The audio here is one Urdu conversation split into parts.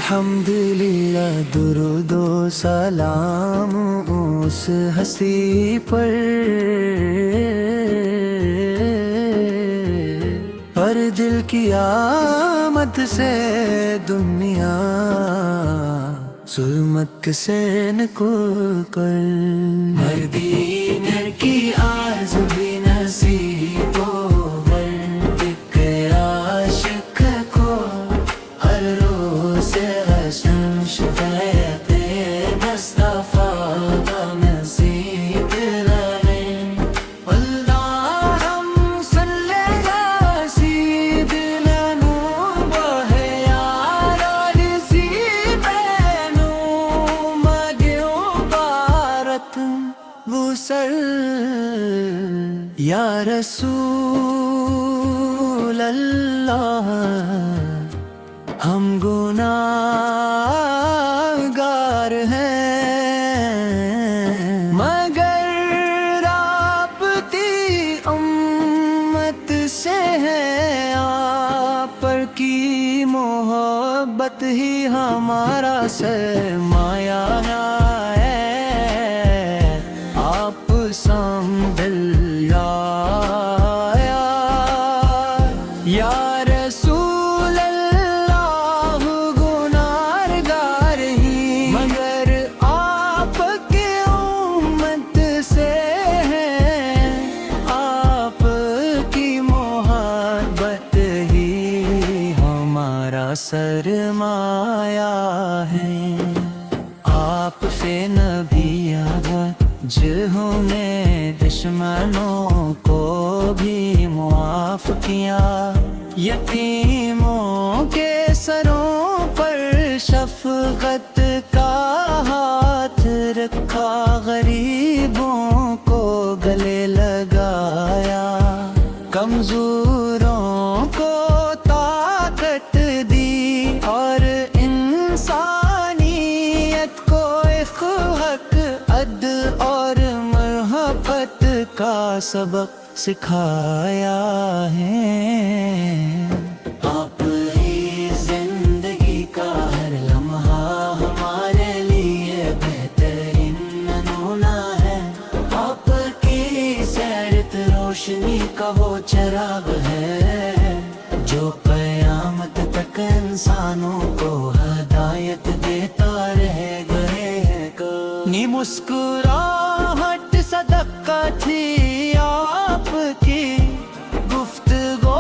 الحمدللہ درود و سلام اس ہستی پر ہر دل کی آمد سے دنیا ظلمت سے نکل کر ہر دینر کی آرزو بھی نصیب ہو ایک عاشق کو ہر روز حسن شفاعت مصطفیٰ کا نصیب رہے اللہم صلی علی سیدنا نوح یار علی بینو مگیو بارت بوسر یا رسول اللہ ہم گناہگار ہیں مگر آپ کی امت سے ہے آپ پر کی محبت ہی ہمارا سرمایہ ہے آپ سمجھ یا رسول اللہ گناہگار ہی مگر آپ کی امت سے ہے آپ کی محبت ہی ہمارا سرمایہ ہے آپ سے نبی جنہوں نے دشمنوں کو بھی معاف کیا یتیموں کے سروں پر شفقت کا ہاتھ رکھا غریبوں کو گلے لگایا کمزوروں کو طاقت دی اور انسانیت کو ایک حق عدل اور محبت کا سبق سکھایا ہے آپ ہی زندگی کا ہر لمحہ ہمارے لیے بہترین نمونہ ہے آپ کی سیرت روشنی کا وہ چراغ ہے جو قیامت تک انسانوں کو ہدایت دیتا رہے گا نی مسکراہٹ صدقہ تھی آپ کی گفتگو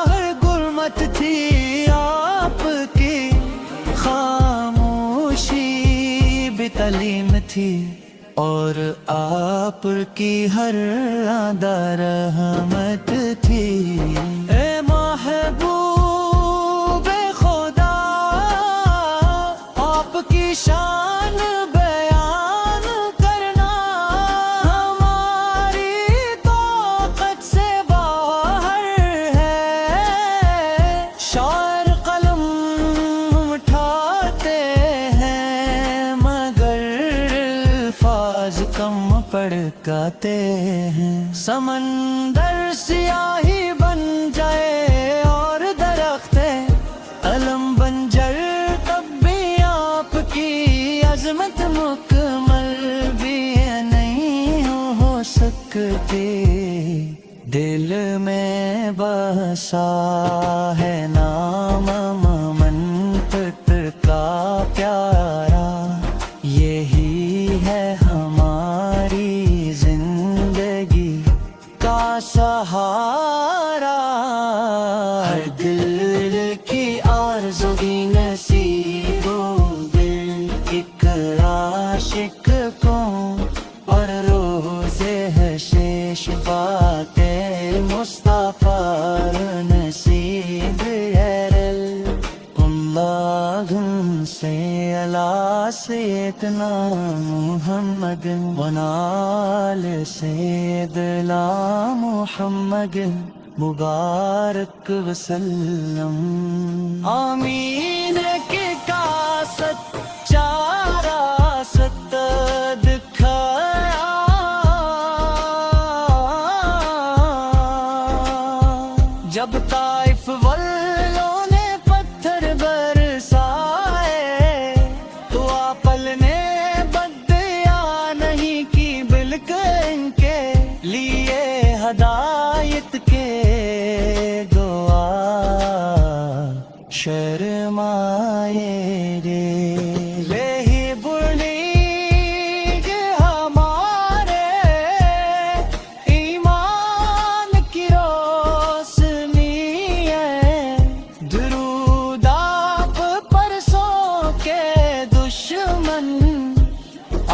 ہر گرمت تھی آپ کی خاموشی بھی تعلیم تھی اور آپ کی ہر ادا رحمت تھی اے محبوب خدا آپ کی شان بیان کرنا ہماری طاقت سے باہر ہے شاعر قلم اٹھاتے ہیں مگر الفاظ کم پڑکاتے ہیں سمندر سیاہی بن جائے اور درخت علم بنجر تب بھی آپ کی عظمت مکمل بھی نہیں ہو سکتی دل میں بسا ہے نام منطق کا پیارا یہی ہے ہماری زندگی کا سہارا ہر دل کی آرزو بھی نصیب ہو دل ایک عاشق کو اور روز ہے شفاعت مصطفیٰ نصیب ہے اللہم صلی علی سیدنا محمد ونال سیدنا محمد مبارک وسلم آمین کے کا سچا راست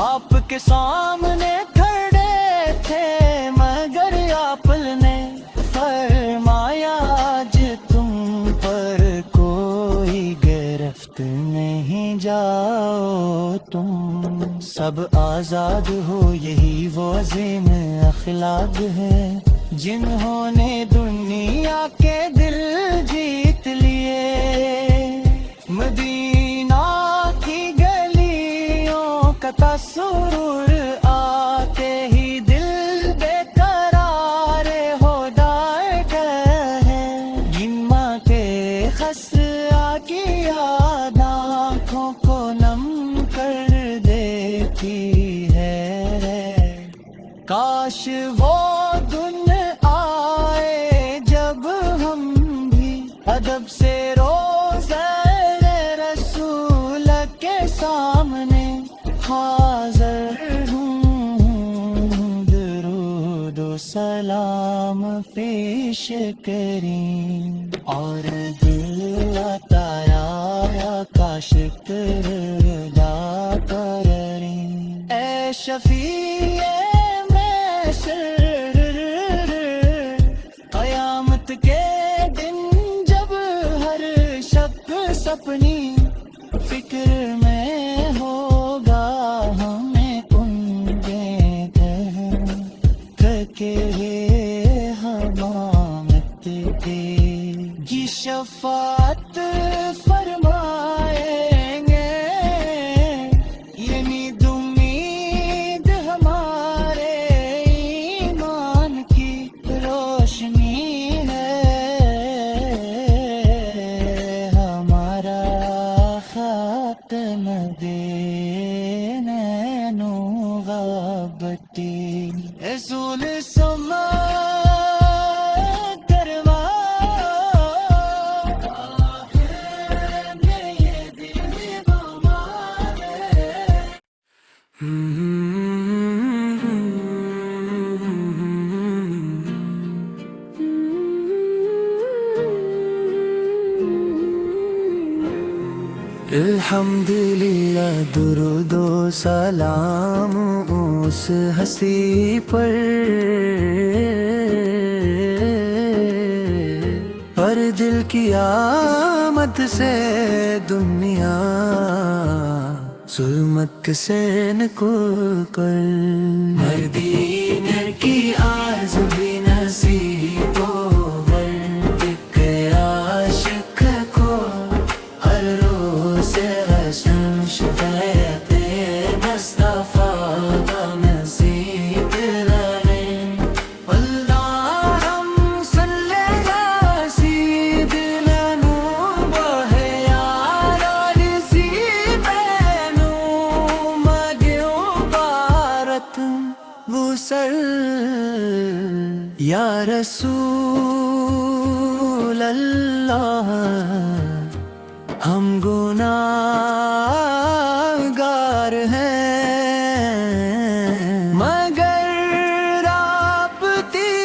آپ کے سامنے کھڑے تھے مگر آپ نے فرمایا آج تم پر کوئی گرفت نہیں، جاؤ تم سب آزاد ہو۔ یہی وہ عظیم اخلاق ہے جنہوں نے دنیا کے دل جیت لیے۔ مدینہ کی گلیوں کا تصور آتے ہی دل بے قرار ہو جاتا ہے۔ گنما کے خسرہ کی یاد آنکھوں کو نم کر دیتی ہے۔ کاش وہ دن آئے جب ہم بھی ادب سے روزہ رسول کے سامنے حاضر ہوں، درود و سلام پیش کریں اور دل تارا کا شکر ادا کریں۔ اے شفیع قیامت کے دن جب ہر شخص اپنی فکر میں ہوگا، ہمیں ان کے تھکے حمامت کی شفاعت فرمائیں گے۔ یہ امید ہمارے ایمان کی روشنی ہے، ہمارا خاتم دین غابتی اصول سما کروا میں یہ دل الحمدللہ، درود و سلام اس ہستی پر ہر دل کی آمد سے دنیا ظلمت سے نکل کر ہر دینر کی آرز بھی نصیب ہو، ہر ایک عاشق کو ہر روز حسن شفاعت مصطفیٰ کا نصیب لانے۔ اللہم صلی علی سیدنا نوح یار علی سیدنا مگیوں بارت غسل یا رسول اللہ، ہم گناہگار ہیں مگر آپ کی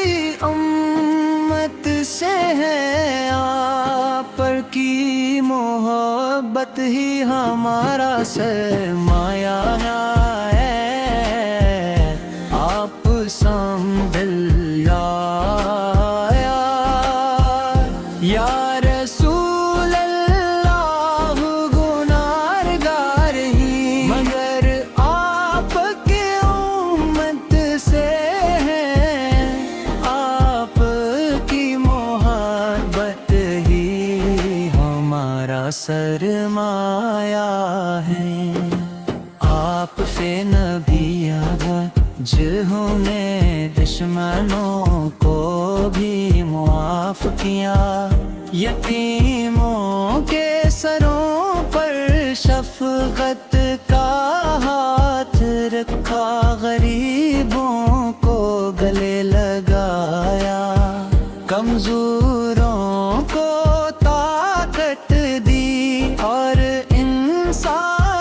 امت سے ہے، آپ پر کی محبت ہی ہمارا سرمایہ ہے۔ آپ سمجھ یا رسول اللہ، گناہگار ہی مگر آپ کی امت سے ہے، آپ کی محبت ہی ہمارا سرمایہ ہے۔ آپ سے نبی جنہوں نے دشمنوں کو بھی معاف کیا، یتیموں کے سروں پر شفقت کا ہاتھ رکھا، غریبوں کو گلے لگایا، کمزوروں کو طاقت دی اور انسانیت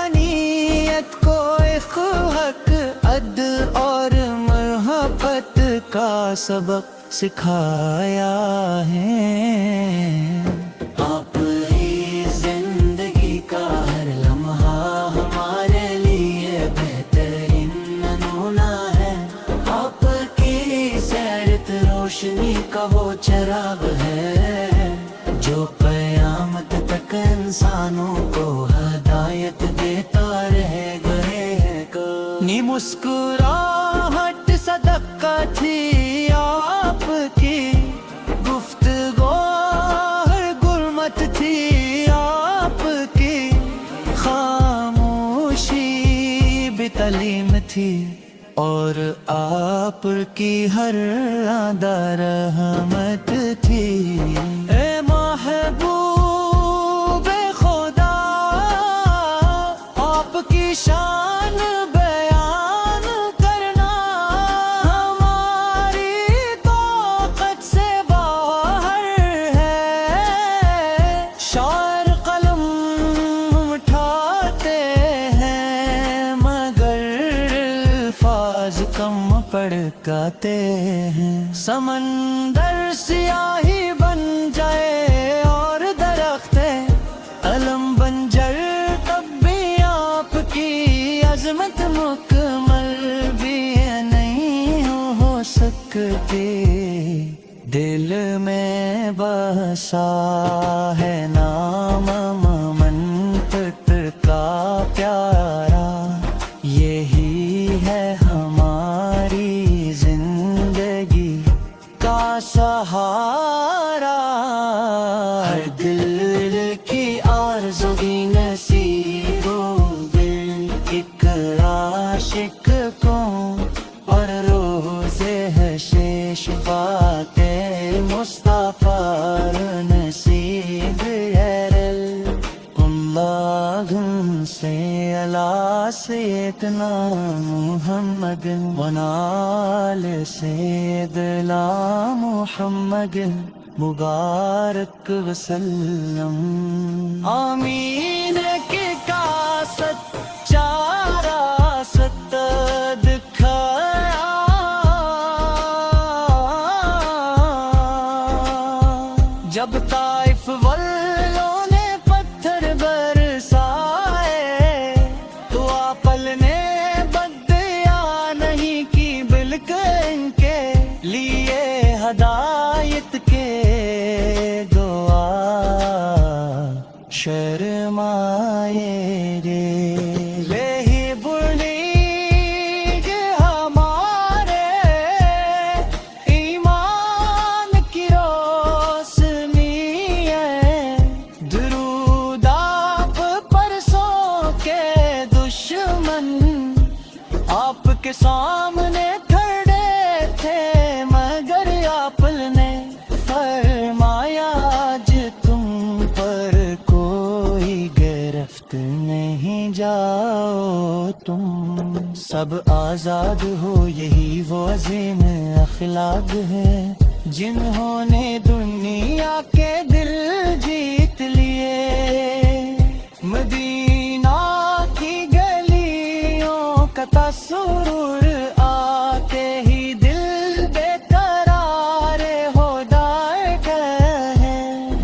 کو ایک حق، عدل اور محبت کا سبق سکھایا ہے۔ آپ ہی زندگی کا ہر لمحہ ہمارے لیے بہترین روشنی کا وہ چراغ ہے جو قیامت تک انسانوں کو ہدایت دیتا رہے گا. نی مسکراہٹ صدقہ تھی آپ کی، گفتگو ہر گرمت تھی آپ کی، خاموشی بھی تعلیم تھی اور آپ کی ہر ادا رحمت تھی. اے محبوب خدا، آپ کی شان بیان کرنا ہماری طاقت سے باہر ہے. شاعر قلم اٹھاتے ہیں مگر الفاظ کم پڑکاتے ہیں. سمندر سیاہی بن جائے اور درخت علم بنجر، تب بھی آپ کی عظمت مکمل بھی نہیں ہو سکتی. دل میں بسا ہے نام منطق کا پیارا، یہی ہے ہماری زندگی کا سہارا. ہر دل کی آرزو بھی نصیب ہو دل ایک عاشق کو، اور روز حشر شفاعت مصطفیٰ نصیب ہے. اللہم صلی علی سیدنا محمد ونال سیدنا محمد مبارک وسلم. آمین کی کاست چارہ ست دکھایا، جب طائف والوں نے پتھر برسائے تو آپل نے بدیا نہیں کی، بلکہ ان کے لیے ہدایت کے دعا شرمائے رے. لہی بڑی ہمارے ایمان کی روشنی ہے، درود آپ پر سو کے دشمن آپ کے سامنے کھڑے تھے، مگر آپ نے فرمایا آج تم پر کوئی گرفت نہیں، جاؤ تم سب آزاد ہو. یہی وہ عظیم اخلاق ہے جنہوں نے دنیا کے دل جیت لیے. مدینہ کی گلیوں کا تصور آتے ہی دل بے قرار ہو جاتا ہے.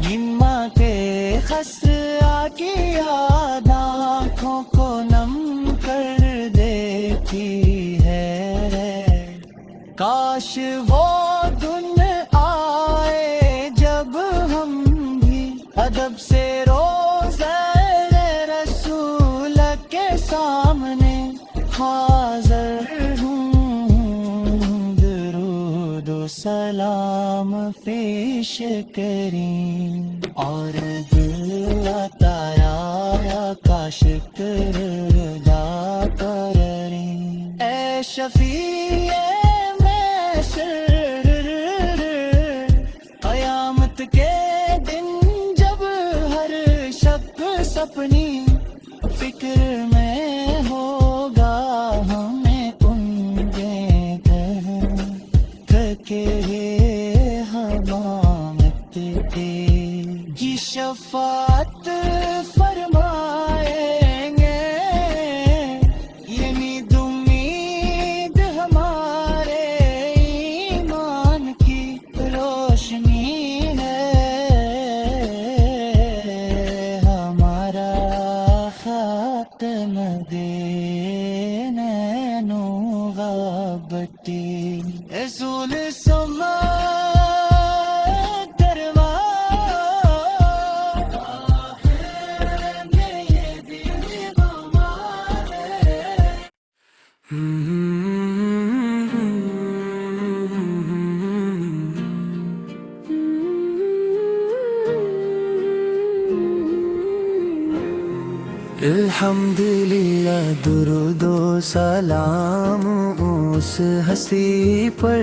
گما کے خسرہ کی یاد آنکھوں کو نم کر دیتی ہے. کاش وہ دن آئے جب ہم بھی ادب سے روزہ رسول کے سامنے حاضر ہوں، درود و سلام پیش کریں اور دل تارا کا شکر ادا کریں. اے شفیع محشر، قیامت کے دن جب ہر شخص اپنی فکر میں ہوگا، ہمیں ان کے گھر تھکے حمامت کی شفاعت فرمائیں گے. یہ امید الحمدللہ درود و سلام اس ہستی پر